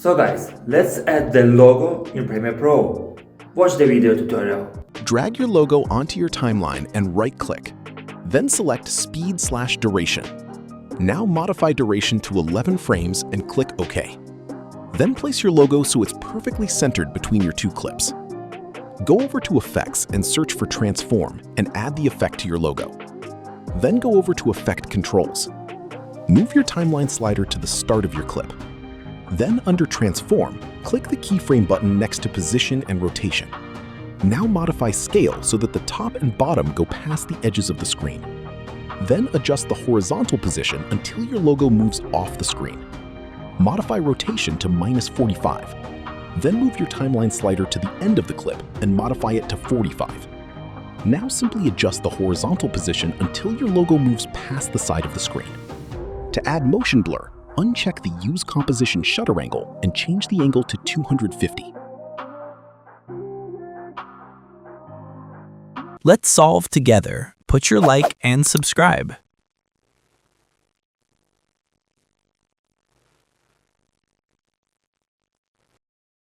So guys, let's add the logo in Premiere Pro. Watch the video tutorial. Drag your logo onto your timeline and right-click. Then select Speed/Duration. Now modify duration to 11 frames and click OK. Then place your logo so it's perfectly centered between your two clips. Go over to Effects and search for Transform and add the effect to your logo. Then go over to Effect Controls. Move your timeline slider to the start of your clip. Then under Transform, click the keyframe button next to Position and Rotation. Now modify Scale so that the top and bottom go past the edges of the screen. Then adjust the horizontal position until your logo moves off the screen. Modify Rotation to -45. Then move your timeline slider to the end of the clip and modify it to 45. Now simply adjust the horizontal position until your logo moves past the side of the screen. To add motion blur, uncheck the Use Composition Shutter Angle and change the angle to 250. Let's solve together. Put your like and subscribe.